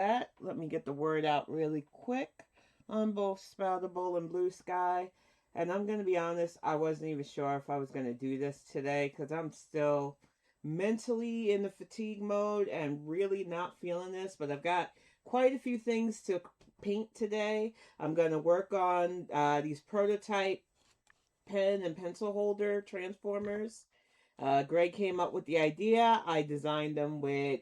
that. Let me get the word out really quick on both Spoutable and Blue Sky. And I'm going to be honest, I wasn't even sure if I was going to do this today because I'm still mentally in the fatigue mode and really not feeling this. But I've got quite a few things to paint today. I'm going to work on these prototype pen and pencil holder transformers. Greg came up with the idea. I designed them with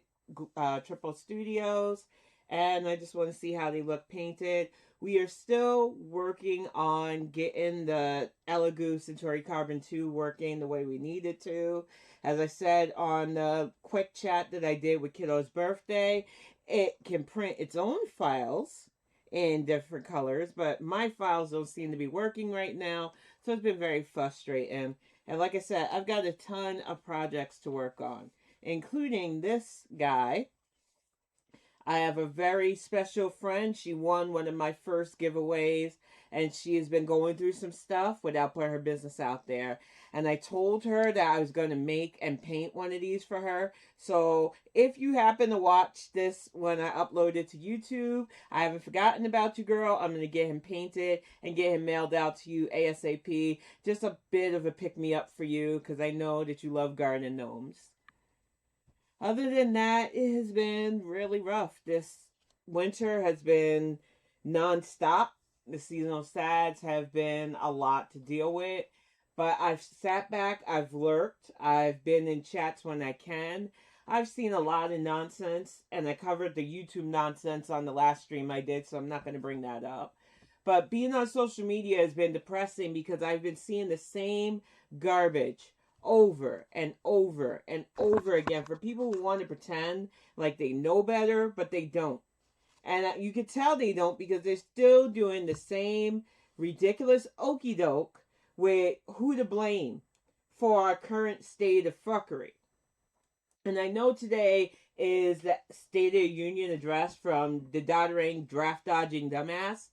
Triple Studios, and I just want to see how they look painted. We are still working on getting the Elegoo Centauri Carbon 2 working the way we need it to. As I said on the quick chat that I did with Kiddo's birthday, it can print its own files in different colors, but my files don't seem to be working right now, so it's been very frustrating. And like I said, I've got a ton of projects to work on, including this guy. I have a very special friend. She won one of my first giveaways, and she has been going through some stuff without putting her business out there. And I told her that I was going to make and paint one of these for her. So if you happen to watch this when I upload it to YouTube, I haven't forgotten about you, girl. I'm going to get him painted and get him mailed out to you ASAP. Just a bit of a pick me up for you because I know that you love garden gnomes. Other than that, it has been really rough. This winter has been nonstop. The seasonal sads have been a lot to deal with. But I've sat back, I've lurked, I've been in chats when I can. I've seen a lot of nonsense, and I covered the YouTube nonsense on the last stream I did, so I'm not going to bring that up. But being on social media has been depressing because I've been seeing the same garbage over and over and over again for people who want to pretend like they know better, but they don't. And you can tell they don't because they're still doing the same ridiculous okey doke with who to blame for our current state of fuckery. And I know today is the State of the Union address from the doddering, draft dodging dumbass.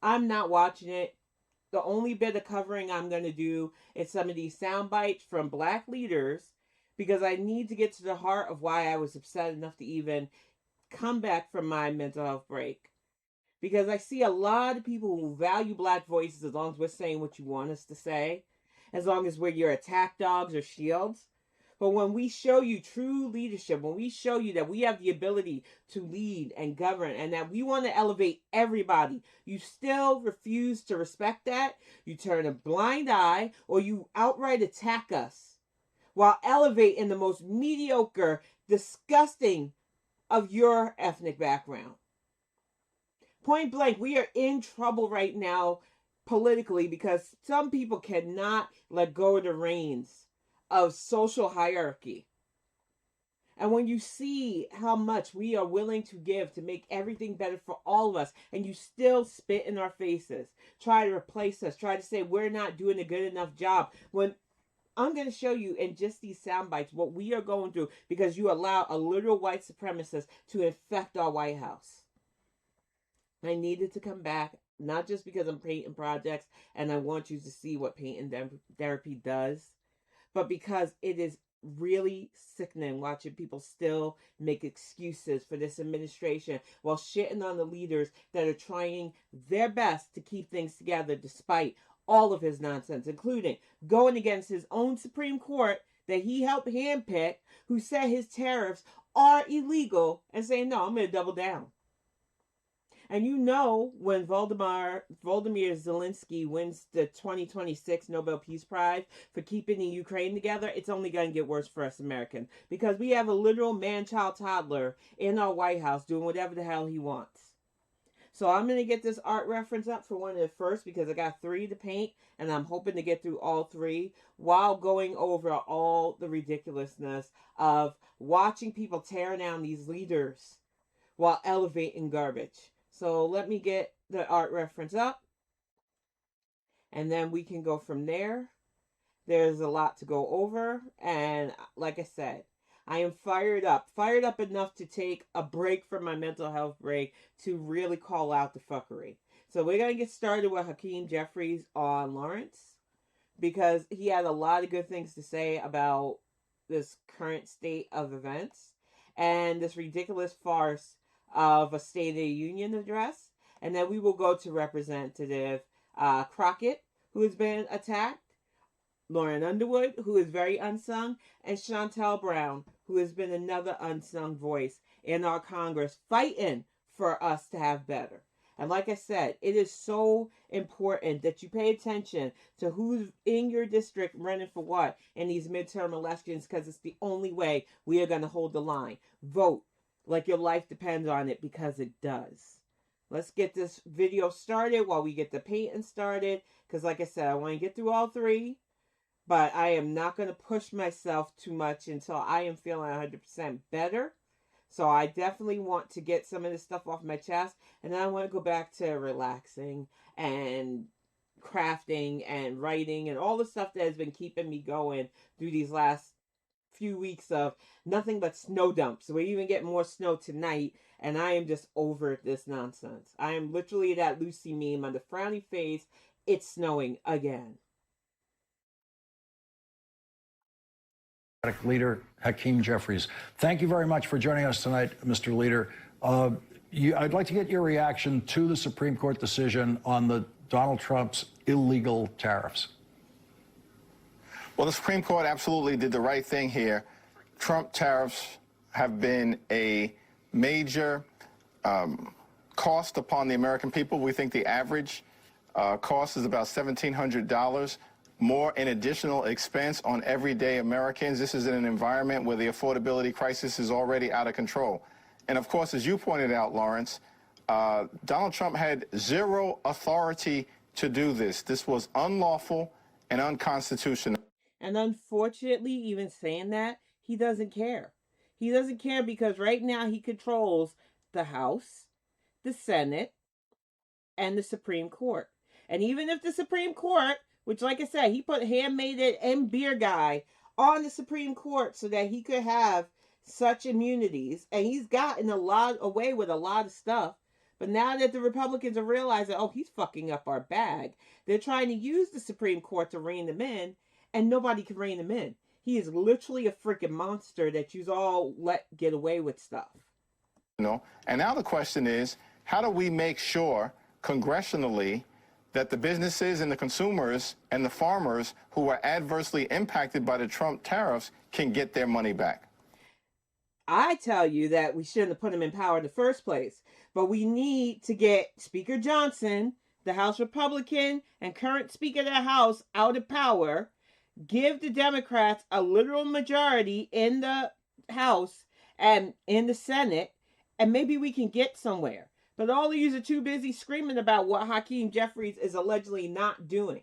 I'm not watching it. The only bit of covering I'm going to do is some of these sound bites from black leaders because I need to get to the heart of why I was upset enough to even come back from my mental health break. Because I see a lot of people who value black voices as long as we're saying what you want us to say, as long as we're your attack dogs or shields. But when we show you true leadership, when we show you that we have the ability to lead and govern and that we want to elevate everybody, you still refuse to respect that. You turn a blind eye or you outright attack us while elevating the most mediocre, disgusting of your ethnic background. Point blank, we are in trouble right now politically because some people cannot let go of the reins of social hierarchy. And when you see how much we are willing to give to make everything better for all of us, and you still spit in our faces, try to replace us, try to say we're not doing a good enough job, when I'm going to show you in just these sound bites what we are going through because you allow a literal white supremacist to infect our White House. I needed to come back, not just because I'm painting projects and I want you to see what painting therapy does, but because it is really sickening watching people still make excuses for this administration while shitting on the leaders that are trying their best to keep things together despite all of his nonsense, including going against his own Supreme Court that he helped handpick, who said his tariffs are illegal, and saying, no, I'm going to double down. And you know, when Volodymyr Zelensky wins the 2026 Nobel Peace Prize for keeping the Ukraine together, it's only going to get worse for us Americans because we have a literal man-child toddler in our White House doing whatever the hell he wants. So I'm going to get this art reference up for one of the first because I got 3 to paint and I'm hoping to get through all 3 while going over all the ridiculousness of watching people tear down these leaders while elevating garbage. So let me get the art reference up and then we can go from there. There's a lot to go over. And like I said, I am fired up enough to take a break from my mental health break to really call out the fuckery. So we're going to get started with Hakeem Jeffries on Lawrence because he had a lot of good things to say about this current state of events and this ridiculous farce of a State of the Union address. And then we will go to Representative Crockett, who has been attacked, Lauren Underwood, who is very unsung, and Chantel Brown, who has been another unsung voice in our Congress fighting for us to have better. And like I said, it is so important that you pay attention to who's in your district running for what in these midterm elections, because it's the only way we are going to hold the line. Vote like your life depends on it, because it does. Let's get this video started while we get the painting started, because like I said, I want to get through all three, but I am not going to push myself too much until I am feeling 100% better. So I definitely want to get some of this stuff off my chest, and then I want to go back to relaxing and crafting and writing and all the stuff that has been keeping me going through these last few weeks of nothing but snow dumps. We're even getting more snow tonight, and I am just over this nonsense. I am literally that Lucy meme on the frowny face. It's snowing again. Leader Hakeem Jeffries. Thank you very much for joining us tonight, Mr. Leader. I'd like to get your reaction to the Supreme Court decision on the Donald Trump's illegal tariffs. Well, the Supreme Court absolutely did the right thing here. Trump tariffs have been a major cost upon the American people. We think the average cost is about $1,700. More in additional expense on everyday Americans. This is in an environment where the affordability crisis is already out of control. And of course, as you pointed out, Lawrence, Donald Trump had zero authority to do this. This was unlawful and unconstitutional. And unfortunately, even saying that, he doesn't care. He doesn't care because right now he controls the House, the Senate, and the Supreme Court. And even if the Supreme Court, which like I said, he put handmaiden and beer guy on the Supreme Court so that he could have such immunities, and he's gotten a lot away with a lot of stuff. But now that the Republicans are realizing, oh, he's fucking up our bag, they're trying to use the Supreme Court to rein them in, and nobody can rein him in. He is literally a freaking monster that you all let get away with stuff. And now the question is, how do we make sure congressionally that the businesses and the consumers and the farmers who are adversely impacted by the Trump tariffs can get their money back? I tell you that we shouldn't have put him in power in the first place, but we need to get Speaker Johnson, the House Republican and current Speaker of the House, out of power, give the Democrats a literal majority in the House and in the Senate, and maybe we can get somewhere. But all of you are too busy screaming about what Hakeem Jeffries is allegedly not doing,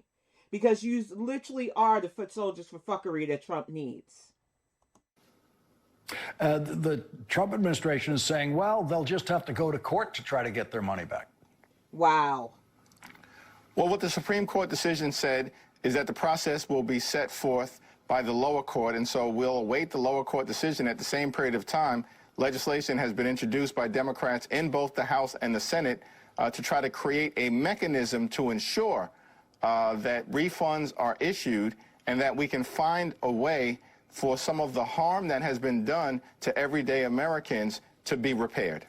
because you literally are the foot soldiers for fuckery that Trump needs. The Trump administration is saying, well, they'll just have to go to court to try to get their money back. Wow. Well, what the Supreme Court decision said is that the process will be set forth by the lower court, and so we'll await the lower court decision. At the same period of time, legislation has been introduced by Democrats in both the House and the Senate to try to create a mechanism to ensure that refunds are issued and that we can find a way for some of the harm that has been done to everyday Americans to be repaired.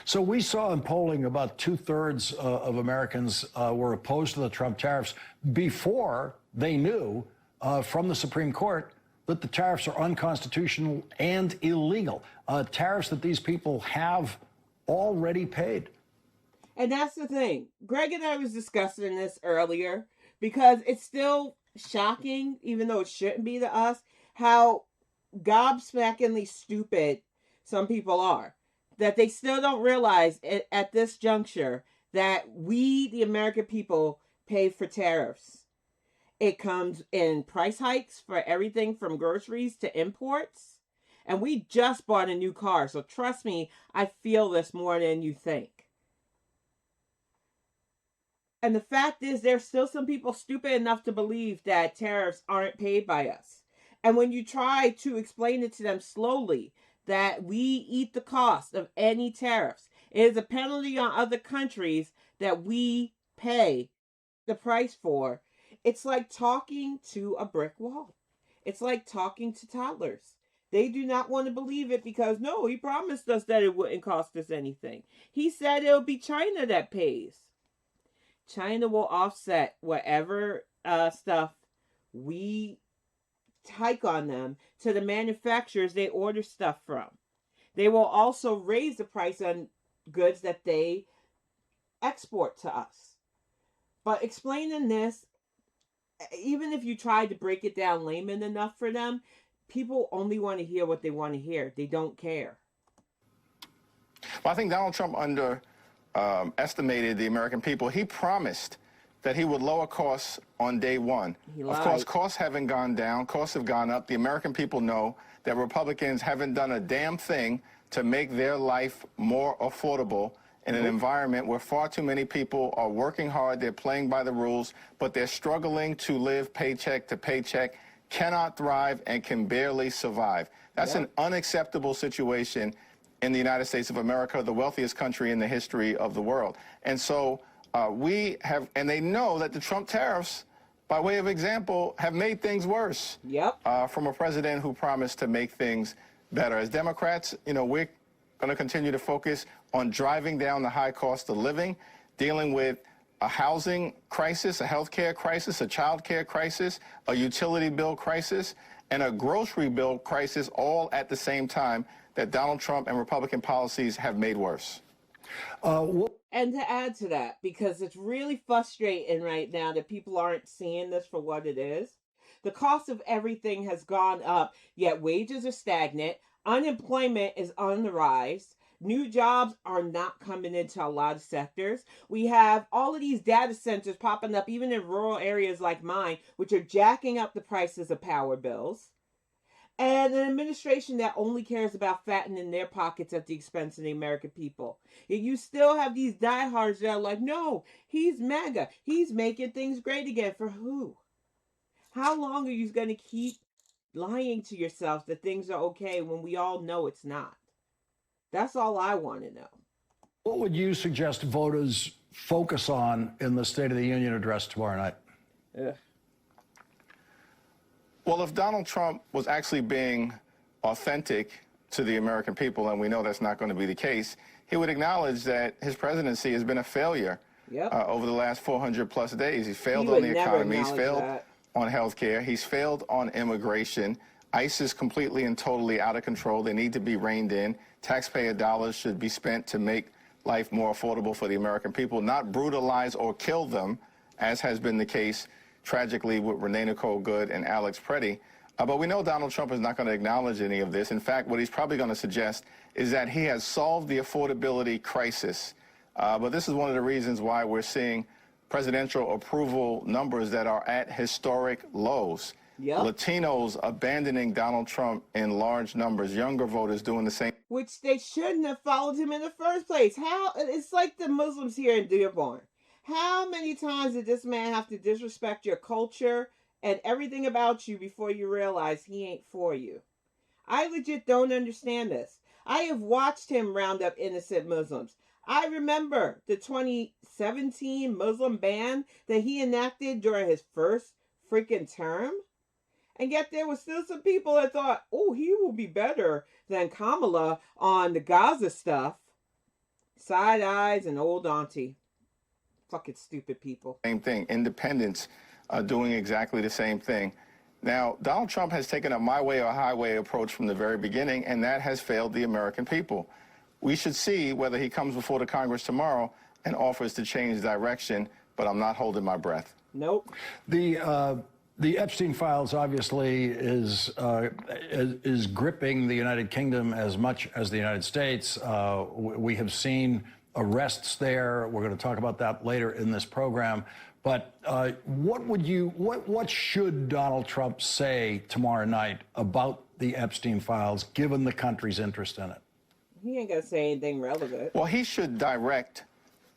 So we saw in polling about 2/3 of Americans were opposed to the Trump tariffs before they knew from the Supreme Court that the tariffs are unconstitutional and illegal, tariffs that these people have already paid. And that's the thing. Greg and I was discussing this earlier, because it's still shocking, even though it shouldn't be to us, how gobsmackingly stupid some people are. That they still don't realize at this juncture that we, the American people, pay for tariffs. It comes in price hikes for everything from groceries to imports. And we just bought a new car, so trust me, I feel this more than you think. And the fact is, there's still some people stupid enough to believe that tariffs aren't paid by us. And when you try to explain it to them slowly, that we eat the cost of any tariffs, it is a penalty on other countries that we pay the price for. It's like talking to a brick wall. It's like talking to toddlers. They do not want to believe it because no, he promised us that it wouldn't cost us anything. He said it'll be China that pays. China will offset whatever stuff we hike on them to the manufacturers they order stuff from. They will also raise the price on goods that they export to us. But explaining this, even if you try to break it down layman enough for them, people only want to hear what they want to hear. They don't care. Well, I think Donald Trump underestimated the American people. He promised that he would lower costs on day one. Of course, costs haven't gone down. Costs have gone up. The American people know that Republicans haven't done a damn thing to make their life more affordable in an environment where far too many people are working hard, they're playing by the rules, but they're struggling to live paycheck to paycheck, cannot thrive, and can barely survive. That's an unacceptable situation in the United States of America, the wealthiest country in the history of the world. And so we have, and they know that the Trump tariffs, by way of example, have made things worse from a president who promised to make things better. As Democrats, you know, we're going to continue to focus on driving down the high cost of living, dealing with a housing crisis, a healthcare crisis, a child care crisis, a utility bill crisis, and a grocery bill crisis all at the same time that Donald Trump and Republican policies have made worse. And to add to that, because it's really frustrating right now that people aren't seeing this for what it is, the cost of everything has gone up, yet wages are stagnant, unemployment is on the rise, new jobs are not coming into a lot of sectors. We have all of these data centers popping up, even in rural areas like mine, which are jacking up the prices of power bills. And an administration that only cares about fattening their pockets at the expense of the American people. Yet you still have these diehards that are like, no, he's MAGA. He's making things great again. For who? How long are you going to keep lying to yourself that things are okay when we all know it's not? That's all I want to know. What would you suggest voters focus on in the State of the Union address tomorrow night? Well, if Donald Trump was actually being authentic to the American people, and we know that's not going to be the case, he would acknowledge that his presidency has been a failure over the last 400 plus days. He's failed on the economy. He's failed on health care. He's failed on immigration. ICE is completely and totally out of control. They need to be reined in. Taxpayer dollars should be spent to make life more affordable for the American people, not brutalize or kill them, as has been the case tragically with Renee Nicole Good and Alex Preddy. But we know Donald Trump is not going to acknowledge any of this. In fact, what he's probably going to suggest is that he has solved the affordability crisis. But this is one of the reasons why we're seeing presidential approval numbers that are at historic lows. Latinos abandoning Donald Trump in large numbers, younger voters doing the same. Which they shouldn't have followed him in the first place. How? It's like the Muslims here in Dearborn. How many times did this man have to disrespect your culture and everything about you before you realize he ain't for you? I legit don't understand this. I have watched him round up innocent Muslims. I remember the 2017 Muslim ban that he enacted during his first freaking term. And yet there were still some people that thought, oh, he will be better than Kamala on the Gaza stuff. Side eyes and old auntie. Fucking stupid people. Same thing. Independents doing exactly the same thing. Now, Donald Trump has taken a my way or highway approach from the very beginning, and that has failed the American people. We should see whether he comes before the Congress tomorrow and offers to change direction, but I'm not holding my breath. Nope. The Epstein files obviously is gripping the United Kingdom as much as the United States. We have seen arrests there. We're going to talk about that later in this program. But what should Donald Trump say tomorrow night about the Epstein files, given the country's interest in it? He ain't gonna say anything relevant. Well, he should direct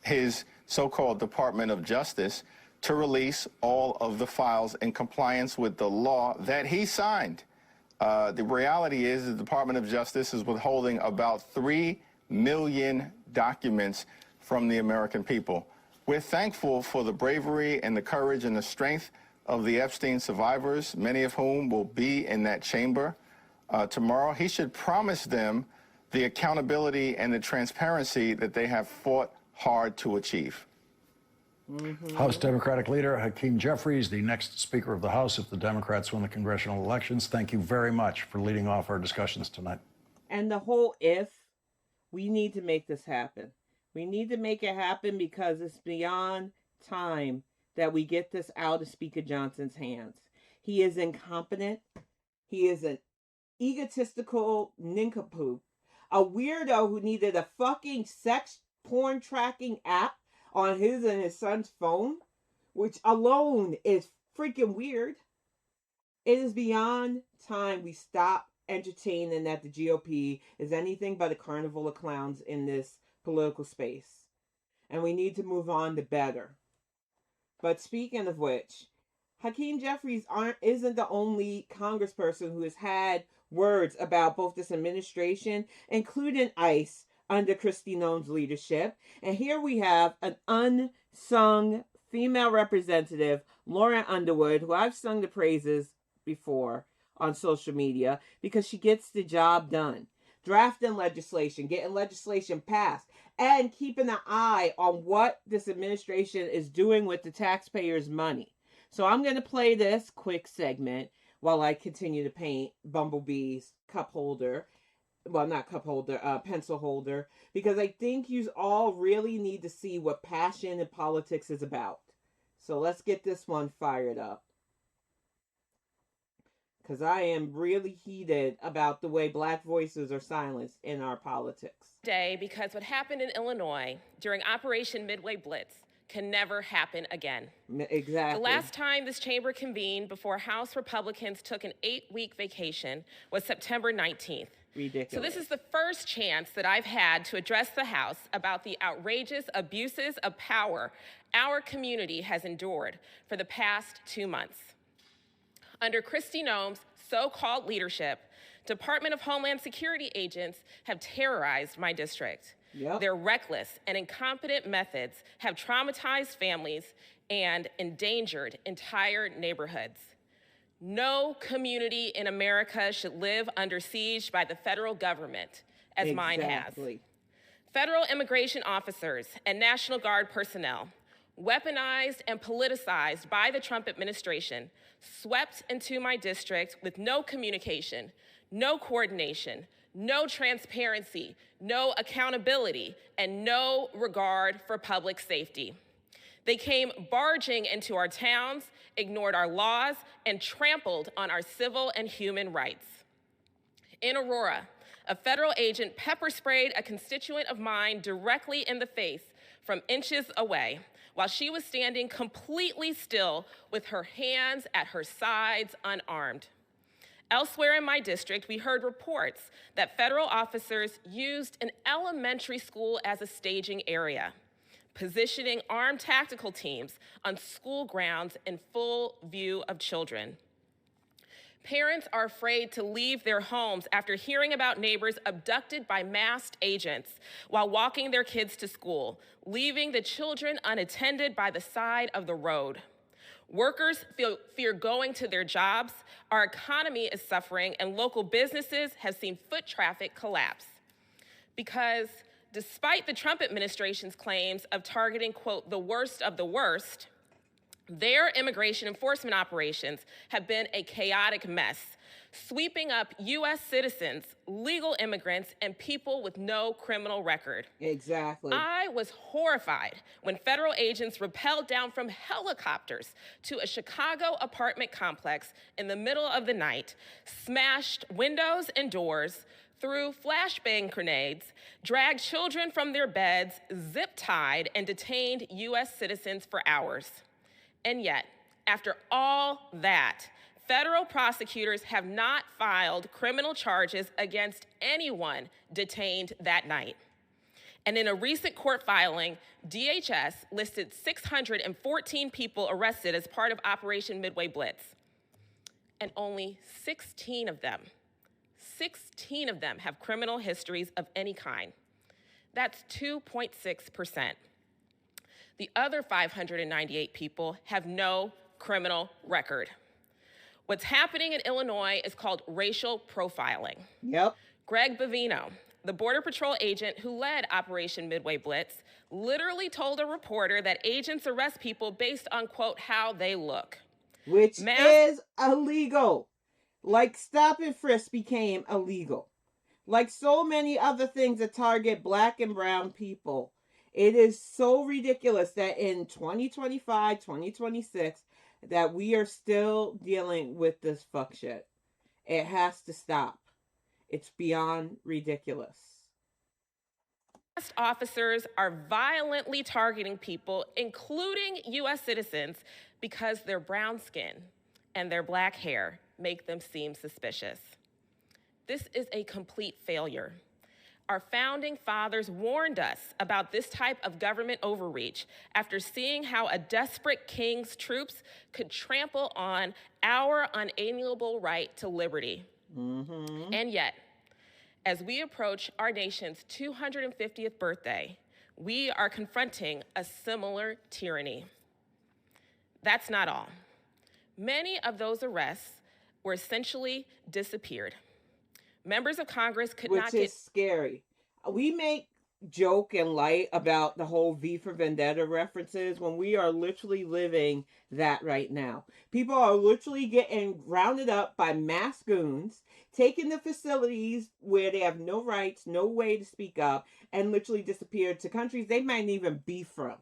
his so-called Department of Justice to release all of the files in compliance with the law that he signed. The reality is the Department of Justice is withholding about 3 million documents from the American people. We're thankful for the bravery and the courage and the strength of the Epstein survivors, many of whom will be in that chamber. tomorrow, he should promise them the accountability and the transparency that they have fought hard to achieve. House Democratic Leader Hakeem Jeffries, the next Speaker of the House if the Democrats win the congressional elections. Thank you very much for leading off our discussions tonight. And the whole if, we need to make this happen. We need to make it happen because it's beyond time that we get this out of Speaker Johnson's hands. He is incompetent. He is an egotistical nincompoop. A weirdo who needed a fucking sex porn tracking app on his and his son's phone, which alone is freaking weird. It is beyond time we stop entertaining that the GOP is anything but a carnival of clowns in this political space. And we need to move on to better. But speaking of which, Hakeem Jeffries isn't the only congressperson who has had words about both this administration, including ICE, under Kristi Noem's leadership. And here we have an unsung female representative, Lauren Underwood, who I've sung the praises before on social media because she gets the job done. Drafting legislation, getting legislation passed, and keeping an eye on what this administration is doing with the taxpayers' money. So I'm going to play this quick segment while I continue to paint Bumblebee's cup holder. Well, not cup holder, pencil holder, because I think you all really need to see what passion in politics is about. So let's get this one fired up. Because I am really heated about the way Black voices are silenced in our politics. Because what happened in Illinois during Operation Midway Blitz can never happen again. Exactly. The last time this chamber convened before House Republicans took an 8-week vacation was September 19th. Ridiculous. So this is the first chance that I've had to address the House about the outrageous abuses of power our community has endured for the past 2 months. Under Kristi Noem's so-called leadership, Department of Homeland Security agents have terrorized my district. Yep. Their reckless and incompetent methods have traumatized families and endangered entire neighborhoods. No community in America should live under siege by the federal government, as mine has. Federal immigration officers and National Guard personnel, weaponized and politicized by the Trump administration, swept into my district with no communication, no coordination, no transparency, no accountability, and no regard for public safety. They came barging into our towns, ignored our laws, and trampled on our civil and human rights. In Aurora, a federal agent pepper sprayed a constituent of mine directly in the face from inches away while she was standing completely still with her hands at her sides, unarmed. Elsewhere in my district, we heard reports that federal officers used an elementary school as a staging area, positioning armed tactical teams on school grounds in full view of children. Parents are afraid to leave their homes after hearing about neighbors abducted by masked agents while walking their kids to school, leaving the children unattended by the side of the road. Workers fear going to their jobs, our economy is suffering, and local businesses have seen foot traffic collapse. Because despite the Trump administration's claims of targeting, quote, the worst of the worst, their immigration enforcement operations have been a chaotic mess, sweeping up U.S. citizens, legal immigrants, and people with no criminal record. Exactly. I was horrified when federal agents rappelled down from helicopters to a Chicago apartment complex in the middle of the night, smashed windows and doors, threw flashbang grenades, dragged children from their beds, zip-tied, and detained U.S. citizens for hours. And yet, after all that, federal prosecutors have not filed criminal charges against anyone detained that night. And in a recent court filing, DHS listed 614 people arrested as part of Operation Midway Blitz. And only 16 of them have criminal histories of any kind. That's 2.6%. The other 598 people have no criminal record. What's happening in Illinois is called racial profiling. Yep. Greg Bavino, the Border Patrol agent who led Operation Midway Blitz, literally told a reporter that agents arrest people based on, quote, how they look. Which is illegal. Like stop and frisk became illegal. Like so many other things that target black and brown people. It is so ridiculous that in 2025, 2026, that we are still dealing with this fuck shit. It has to stop. It's beyond ridiculous. Officers are violently targeting people, including U.S. citizens, because their brown skin and their black hair make them seem suspicious. This is a complete failure. Our founding fathers warned us about this type of government overreach after seeing how a desperate king's troops could trample on our unalienable right to liberty. Mm-hmm. And yet, as we approach our nation's 250th birthday, we are confronting a similar tyranny. That's not all. Many of those arrests were essentially disappeared. Members of Congress could not get... Which is scary. We make joke and light about the whole V for Vendetta references when we are literally living that right now. People are literally getting rounded up by mass goons, taken to facilities where they have no rights, no way to speak up, and literally disappeared to countries they might even be from.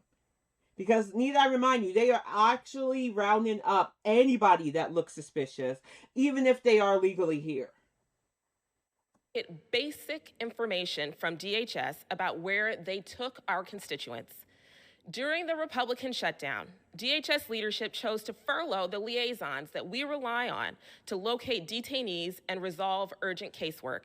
Because, need I remind you, they are actually rounding up anybody that looks suspicious, even if they are legally here. Get basic information from DHS about where they took our constituents. During the Republican shutdown, DHS leadership chose to furlough the liaisons that we rely on to locate detainees and resolve urgent casework.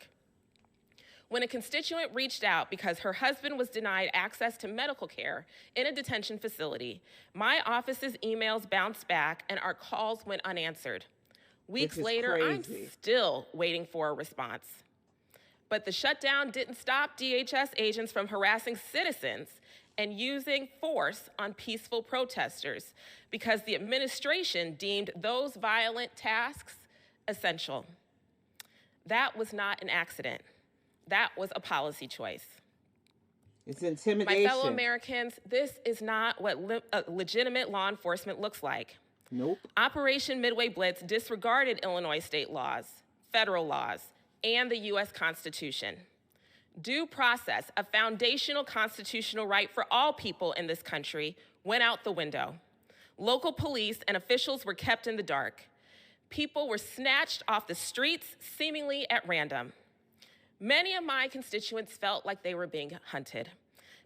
When a constituent reached out because her husband was denied access to medical care in a detention facility, my office's emails bounced back and our calls went unanswered. Weeks later, I'm still waiting for a response. But the shutdown didn't stop DHS agents from harassing citizens and using force on peaceful protesters because the administration deemed those violent tasks essential. That was not an accident. That was a policy choice. It's intimidation. My fellow Americans, this is not what legitimate law enforcement looks like. Nope. Operation Midway Blitz disregarded Illinois state laws, federal laws, and the U.S. Constitution. Due process, a foundational constitutional right for all people in this country, went out the window. Local police and officials were kept in the dark. People were snatched off the streets, seemingly at random. Many of my constituents felt like they were being hunted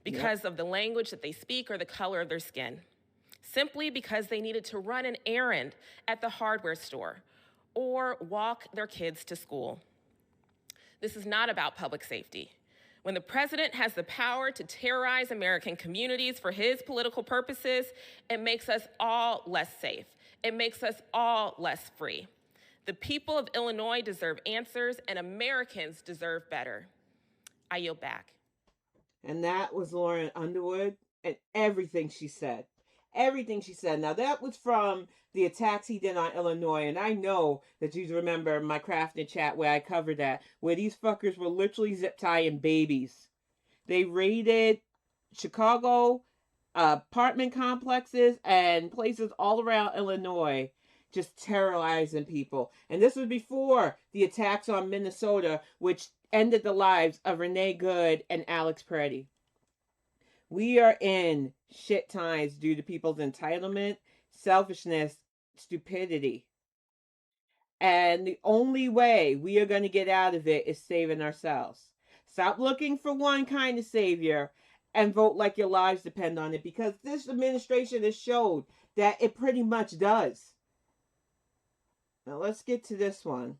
because of the language that they speak or the color of their skin, simply because they needed to run an errand at the hardware store or walk their kids to school. This is not about public safety. When the president has the power to terrorize American communities for his political purposes, it makes us all less safe. It makes us all less free. The people of Illinois deserve answers, and Americans deserve better. I yield back. And that was Lauren Underwood and everything she said. Everything she said. Now, that was from the attacks he did on Illinois, and I know that you remember my crafting chat where I covered that, where these fuckers were literally zip-tying babies. They raided Chicago apartment complexes and places all around Illinois, just terrorizing people. And this was before the attacks on Minnesota, which ended the lives of Renee Good and Alex Preddy. We are in shit times due to people's entitlement, selfishness, stupidity. And the only way we are going to get out of it is saving ourselves. Stop looking for one kind of savior and vote like your lives depend on it, because this administration has showed that it pretty much does. Now let's get to this one.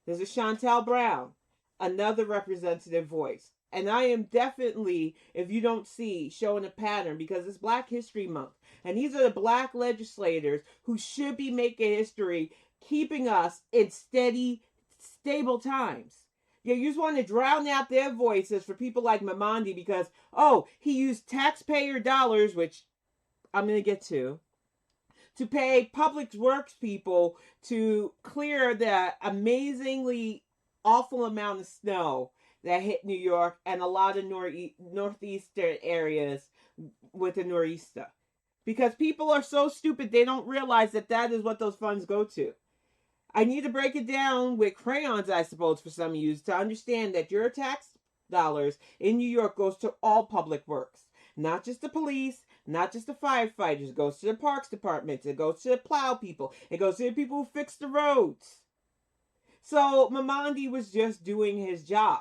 There's a Chantel Brown, another representative voice. And I am definitely, if you don't see, showing a pattern, because it's Black History Month. And these are the Black legislators who should be making history, keeping us in steady, stable times. Yeah, you just want to drown out their voices for people like Mamandi because, oh, he used taxpayer dollars, which I'm going to get to to pay public works people to clear the amazingly awful amount of snow that hit New York and a lot of northeastern areas with the nor'easter. Because people are so stupid they don't realize that that is what those funds go to. I need to break it down with crayons, I suppose, for some of you to understand that your tax dollars in New York goes to all public works, not just the police, not just the firefighters. It goes to the parks departments. It goes to the plow people. It goes to the people who fix the roads. So Mamandi was just doing his job.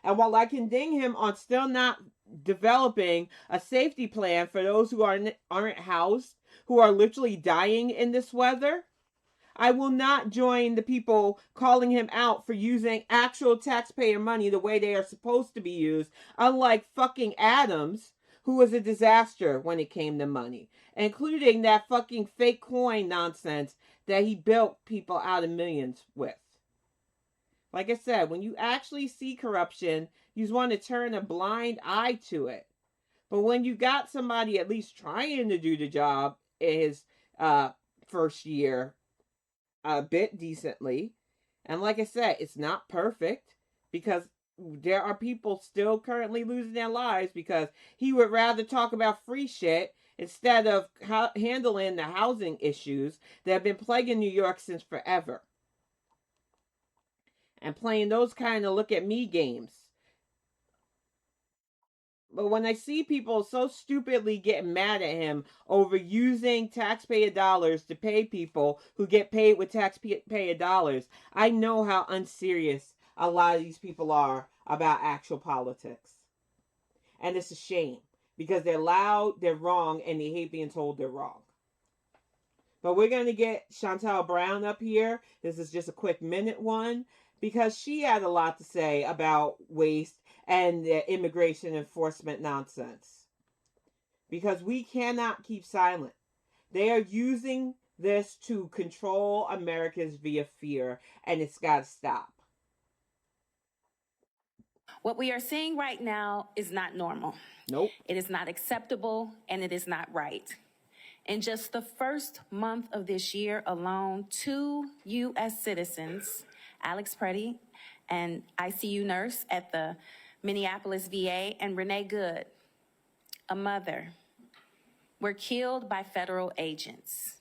And while I can ding him on still not developing a safety plan for those who aren't housed, who are literally dying in this weather, I will not join the people calling him out for using actual taxpayer money the way they are supposed to be used, unlike fucking Adams, who was a disaster when it came to money, including that fucking fake coin nonsense that he built people out of millions with. Like I said, when you actually see corruption, you just want to turn a blind eye to it. But when you got somebody at least trying to do the job in his first year a bit decently, and like I said, it's not perfect because there are people still currently losing their lives because he would rather talk about free shit instead of handling the housing issues that have been plaguing New York since forever and playing those kind of look at me games. But when I see people so stupidly getting mad at him over using taxpayer dollars to pay people who get paid with taxpayer dollars, I know how unserious a lot of these people are about actual politics. And it's a shame because they're loud, they're wrong, and they hate being told they're wrong. But we're going to get Chantel Brown up here. This is just a quick minute one because she had a lot to say about waste and the immigration enforcement nonsense. Because we cannot keep silent. They are using this to control Americans via fear, and it's got to stop. What we are seeing right now is not normal. Nope. It is not acceptable, and it is not right. In just the first month of this year alone, 2 U.S. citizens, Alex Preddy, an ICU nurse at the Minneapolis VA, and Renee Good, a mother, were killed by federal agents.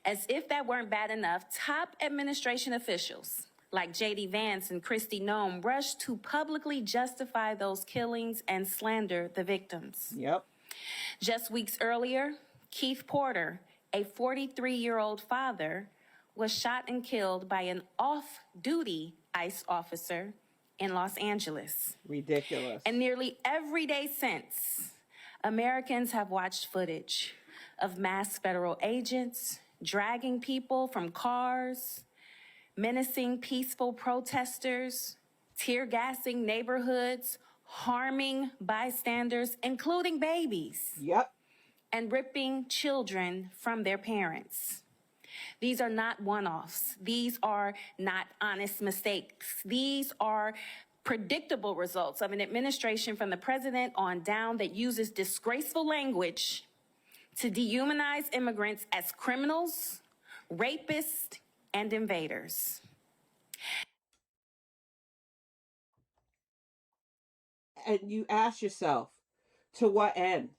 As if that weren't bad enough, top administration officials like J.D. Vance and Kristi Noem rushed to publicly justify those killings and slander the victims. Yep. Just weeks earlier, Keith Porter, a 43-year-old father, was shot and killed by an off-duty ICE officer in Los Angeles. Ridiculous. And nearly every day since, Americans have watched footage of masked federal agents dragging people from cars, menacing peaceful protesters, tear gassing neighborhoods, harming bystanders, including babies. Yep. And ripping children from their parents. These are not one-offs. These are not honest mistakes. These are predictable results of an administration from the president on down that uses disgraceful language to dehumanize immigrants as criminals, rapists, and invaders. And you ask yourself, to what end?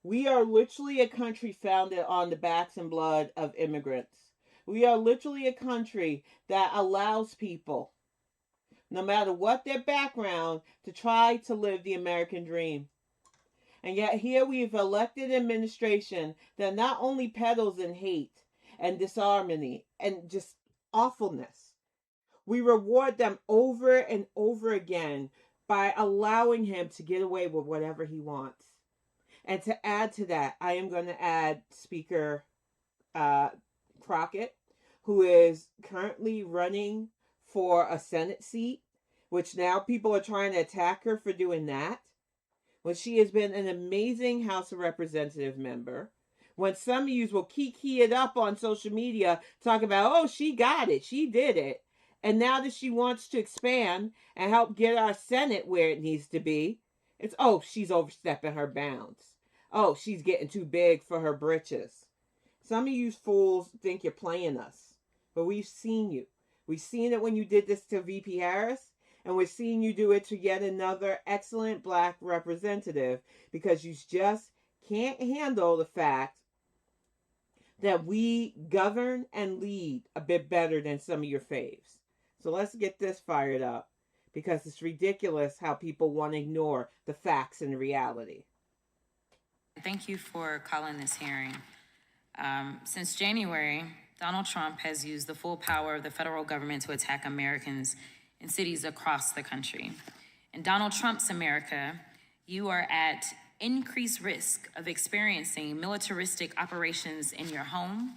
We are literally a country founded on the backs and blood of immigrants. We are literally a country that allows people, no matter what their background, to try to live the American dream. And yet here we've elected an administration that not only peddles in hate and disharmony and just awfulness, we reward them over and over again by allowing him to get away with whatever he wants. And to add to that, I am going to add Speaker Crockett, who is currently running for a Senate seat, which now people are trying to attack her for doing that, when she has been an amazing House of Representative member. When some of you will kiki it up on social media, talk about, oh, she got it, she did it. And now that she wants to expand and help get our Senate where it needs to be, it's, oh, she's overstepping her bounds. Oh, she's getting too big for her britches. Some of you fools think you're playing us, but we've seen you. We've seen it when you did this to VP Harris, and we're seeing you do it to yet another excellent black representative because you just can't handle the fact that we govern and lead a bit better than some of your faves. So let's get this fired up because it's ridiculous how people want to ignore the facts and the reality. Thank you for calling this hearing. Since January, Donald Trump has used the full power of the federal government to attack Americans in cities across the country. In Donald Trump's America, you are at increased risk of experiencing militaristic operations in your home,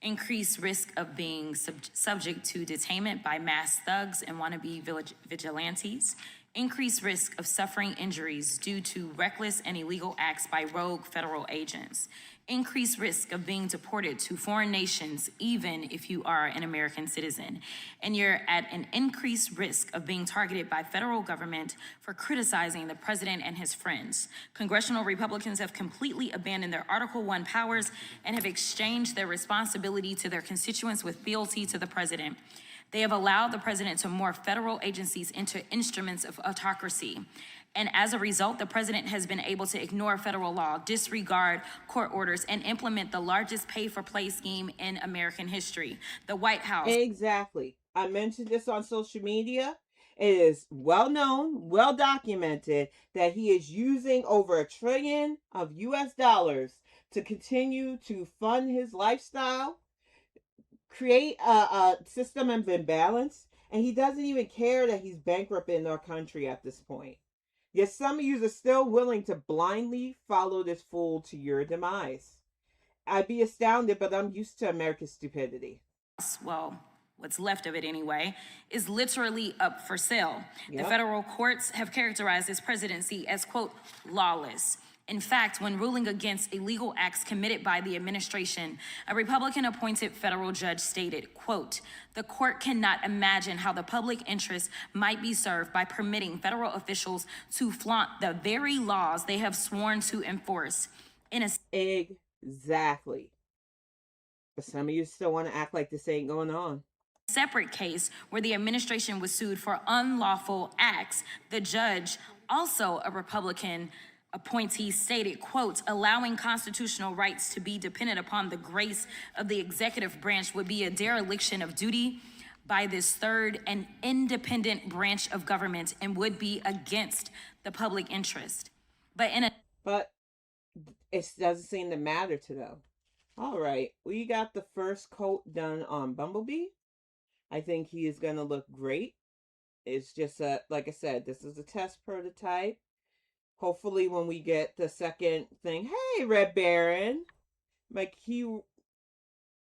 increased risk of being subject to detainment by mass thugs and wannabe vigilantes, increased risk of suffering injuries due to reckless and illegal acts by rogue federal agents, increased risk of being deported to foreign nations even if you are an American citizen, and you're at an increased risk of being targeted by federal government for criticizing the president and his friends. Congressional Republicans have completely abandoned their Article I powers and have exchanged their responsibility to their constituents with fealty to the president. They have allowed the president to morph federal agencies into instruments of autocracy. And as a result, the president has been able to ignore federal law, disregard court orders, and implement the largest pay-for-play scheme in American history. The White House. Exactly. I mentioned this on social media. It is well known, well documented that he is using over $1 trillion of US dollars to continue to fund his lifestyle, create a system of imbalance, and he doesn't even care that he's bankrupting our country at this point. Yet some of you are still willing to blindly follow this fool to your demise. I'd be astounded, but I'm used to America's stupidity. Well, what's left of it anyway, is literally up for sale. Yep. The federal courts have characterized this presidency as, quote, lawless. In fact, when ruling against illegal acts committed by the administration, a Republican-appointed federal judge stated, quote, the court cannot imagine how the public interest might be served by permitting federal officials to flaunt the very laws they have sworn to enforce. Exactly. But some of you still want to act like this ain't going on. Separate case where the administration was sued for unlawful acts, the judge, also a Republican appointee, stated, quote, allowing constitutional rights to be dependent upon the grace of the executive branch would be a dereliction of duty by this third and independent branch of government and would be against the public interest. But it doesn't seem to matter to them. All right, we got the first coat done on Bumblebee. I think he is going to look great. It's just like I said, this is a test prototype. Hopefully when we get the second thing, hey, Red Baron, like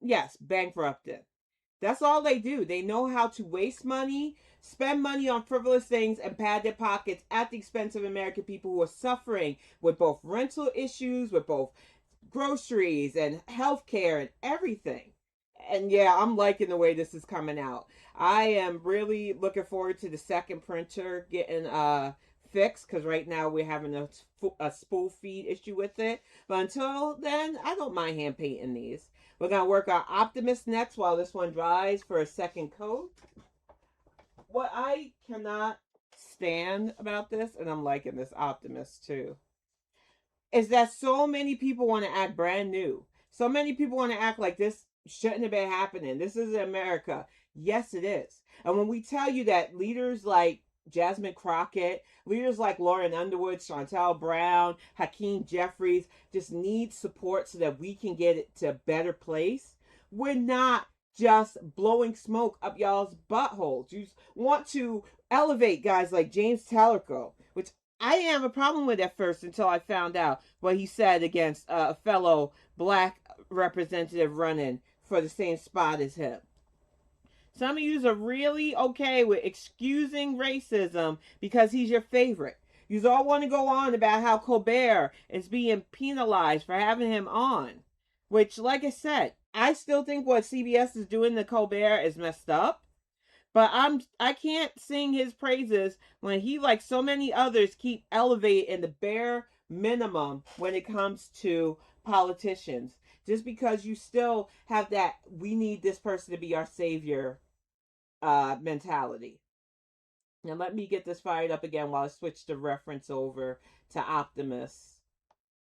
yes, bankrupted. That's all they do. They know how to waste money, spend money on frivolous things, and pad their pockets at the expense of American people who are suffering with both rental issues, with both groceries and healthcare and everything. And yeah, I'm liking the way this is coming out. I am really looking forward to the second printer getting fixed, because right now we're having a spool feed issue with it. But until then, I don't mind hand painting these. We're going to work on Optimus next while this one dries for a second coat. What I cannot stand about this, and I'm liking this Optimus too, is that so many people want to act brand new. So many people want to act like this shouldn't have been happening. This is America. Yes, it is. And when we tell you that leaders like Jasmine Crockett, leaders like Lauren Underwood, Chantel Brown, Hakeem Jeffries just need support so that we can get it to a better place, we're not just blowing smoke up y'all's buttholes. You want to elevate guys like James Tellerco, which I didn't have a problem with at first until I found out what he said against a fellow black representative running for the same spot as him. Some of you are really okay with excusing racism because he's your favorite. You all want to go on about how Colbert is being penalized for having him on. Which, like I said, I still think what CBS is doing to Colbert is messed up. But I can't sing his praises when he, like so many others, keep elevating the bare minimum when it comes to politicians. Just because you still have that, we need this person to be our savior mentality. Now let me get this fired up again while I switch the reference over to Optimus.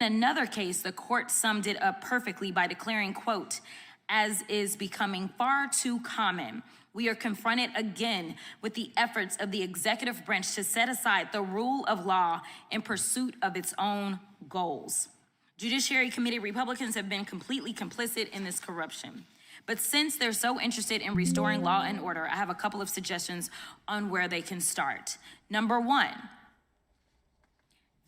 In another case, the court summed it up perfectly by declaring, quote, as is becoming far too common, we are confronted again with the efforts of the executive branch to set aside the rule of law in pursuit of its own goals. Judiciary Committee Republicans have been completely complicit in this corruption. But since they're so interested in restoring law and order, I have a couple of suggestions on where they can start. Number one,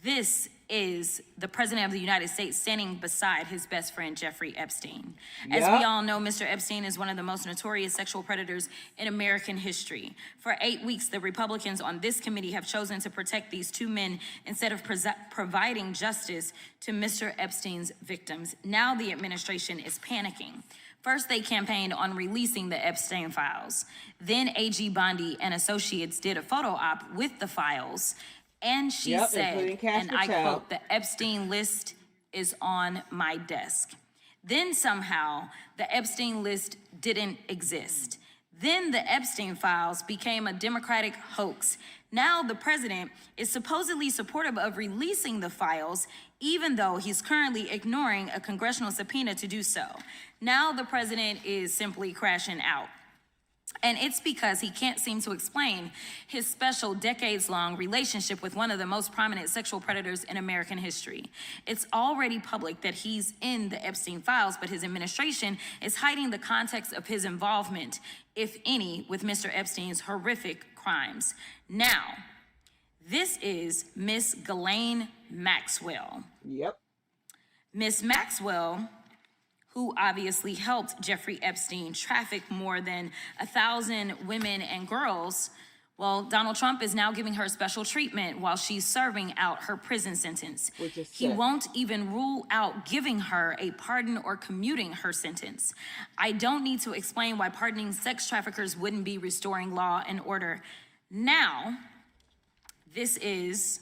this is the President of the United States standing beside his best friend, Jeffrey Epstein. As we all know, Mr. Epstein is one of the most notorious sexual predators in American history. For 8 weeks, the Republicans on this committee have chosen to protect these two men instead of providing justice to Mr. Epstein's victims. Now the administration is panicking. First, they campaigned on releasing the Epstein files. Then AG Bondi and Associates did a photo op with the files. And she said, and I quote, the Epstein list is on my desk. Then somehow the Epstein list didn't exist. Then the Epstein files became a Democratic hoax. Now the president is supposedly supportive of releasing the files, even though he's currently ignoring a congressional subpoena to do so. Now the president is simply crashing out. And it's because he can't seem to explain his special decades-long relationship with one of the most prominent sexual predators in American history. It's already public that he's in the Epstein files, but his administration is hiding the context of his involvement, if any, with Mr. Epstein's horrific crimes. Now, this is Miss Ghislaine Maxwell. Miss Maxwell, who obviously helped Jeffrey Epstein traffic more than 1,000 women and girls, well, Donald Trump is now giving her special treatment while she's serving out her prison sentence. He won't even rule out giving her a pardon or commuting her sentence. I don't need to explain why pardoning sex traffickers wouldn't be restoring law and order. Now, this is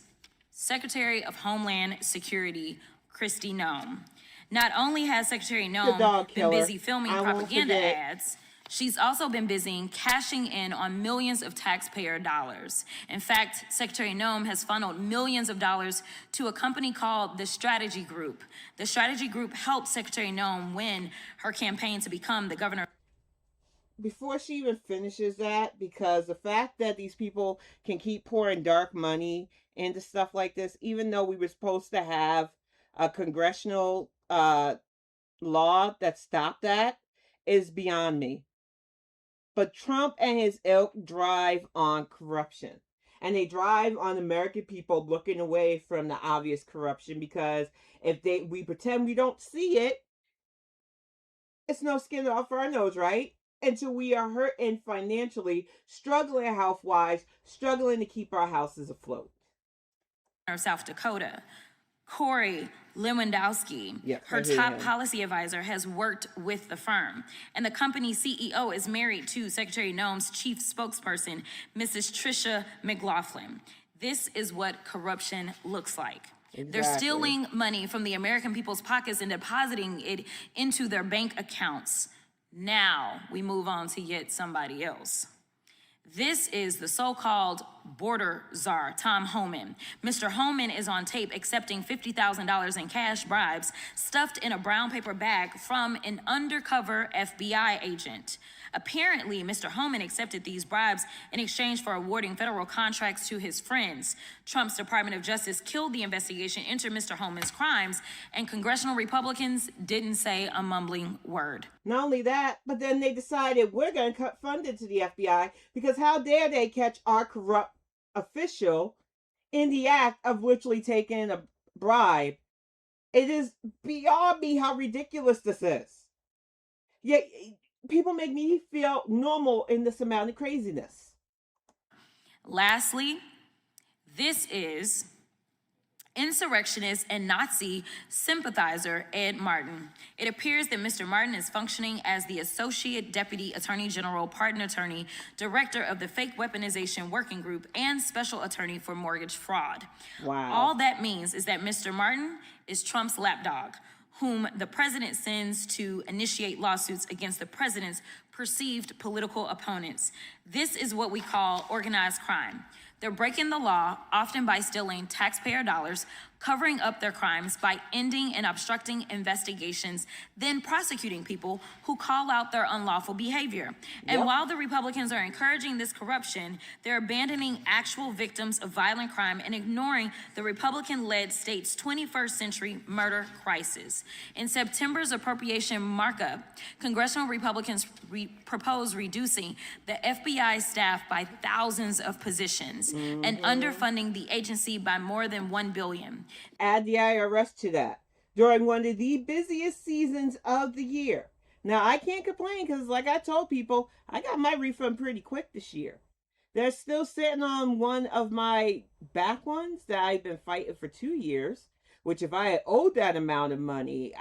Secretary of Homeland Security, Kristi Noem. Not only has Secretary Noem been busy filming propaganda ads, she's also been busy cashing in on millions of taxpayer dollars. In fact, Secretary Noem has funneled millions of dollars to a company called the Strategy Group. The Strategy Group helped Secretary Noem win her campaign to become the governor. Before she even finishes that, because the fact that these people can keep pouring dark money into stuff like this, even though we were supposed to have a congressional law that stopped that, is beyond me. But Trump and his ilk drive on corruption. And they drive on American people looking away from the obvious corruption, because if we pretend we don't see it, it's no skin off our nose, right? Until we are hurting financially, struggling health-wise, struggling to keep our houses afloat. South Dakota, Corey Lewandowski, her top policy advisor, has worked with the firm. And the company's CEO is married to Secretary Noem's chief spokesperson, Mrs. Tricia McLaughlin. This is what corruption looks like. They're stealing money from the American people's pockets and depositing it into their bank accounts. Now we move on to yet somebody else. This is the so-called border czar, Tom Homan. Mr. Homan is on tape accepting $50,000 in cash bribes stuffed in a brown paper bag from an undercover FBI agent. Apparently, Mr. Homan accepted these bribes in exchange for awarding federal contracts to his friends. Trump's Department of Justice killed the investigation into Mr. Homan's crimes, and congressional Republicans didn't say a mumbling word. Not only that, but then they decided we're going to cut funding to the FBI, because how dare they catch our corrupt official in the act of literally taking a bribe. It is beyond me how ridiculous this is. Yet people make me feel normal in this amount of craziness. Lastly, this is insurrectionist and Nazi sympathizer Ed Martin. It appears that Mr. Martin is functioning as the Associate Deputy Attorney General, Pardon Attorney, Director of the Fake Weaponization Working Group, and Special Attorney for Mortgage Fraud. Wow. All that means is that Mr. Martin is Trump's lapdog, whom the president sends to initiate lawsuits against the president's perceived political opponents. This is what we call organized crime. They're breaking the law, often by stealing taxpayer dollars, covering up their crimes by ending and obstructing investigations, then prosecuting people who call out their unlawful behavior. And while the Republicans are encouraging this corruption, they're abandoning actual victims of violent crime and ignoring the Republican-led state's 21st century murder crisis. In September's appropriation markup, congressional Republicans proposed reducing the FBI staff by thousands of positions and underfunding the agency by more than $1 billion. Add the IRS to that during one of the busiest seasons of the year. Now, I can't complain because, like I told people, I got my refund pretty quick this year. They're still sitting on one of my back ones that I've been fighting for 2 years, which if I had owed that amount of money,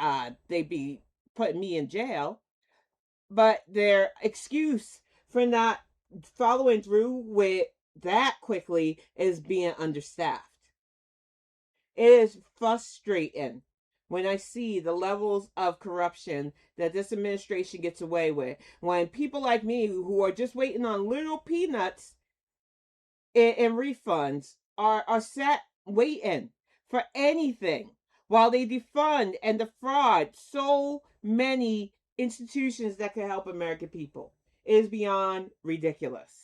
they'd be putting me in jail. But their excuse for not following through with that quickly is being understaffed. It is frustrating when I see the levels of corruption that this administration gets away with. When people like me who are just waiting on little peanuts in refunds are sat waiting for anything while they defund and defraud so many institutions that can help American people. It is beyond ridiculous.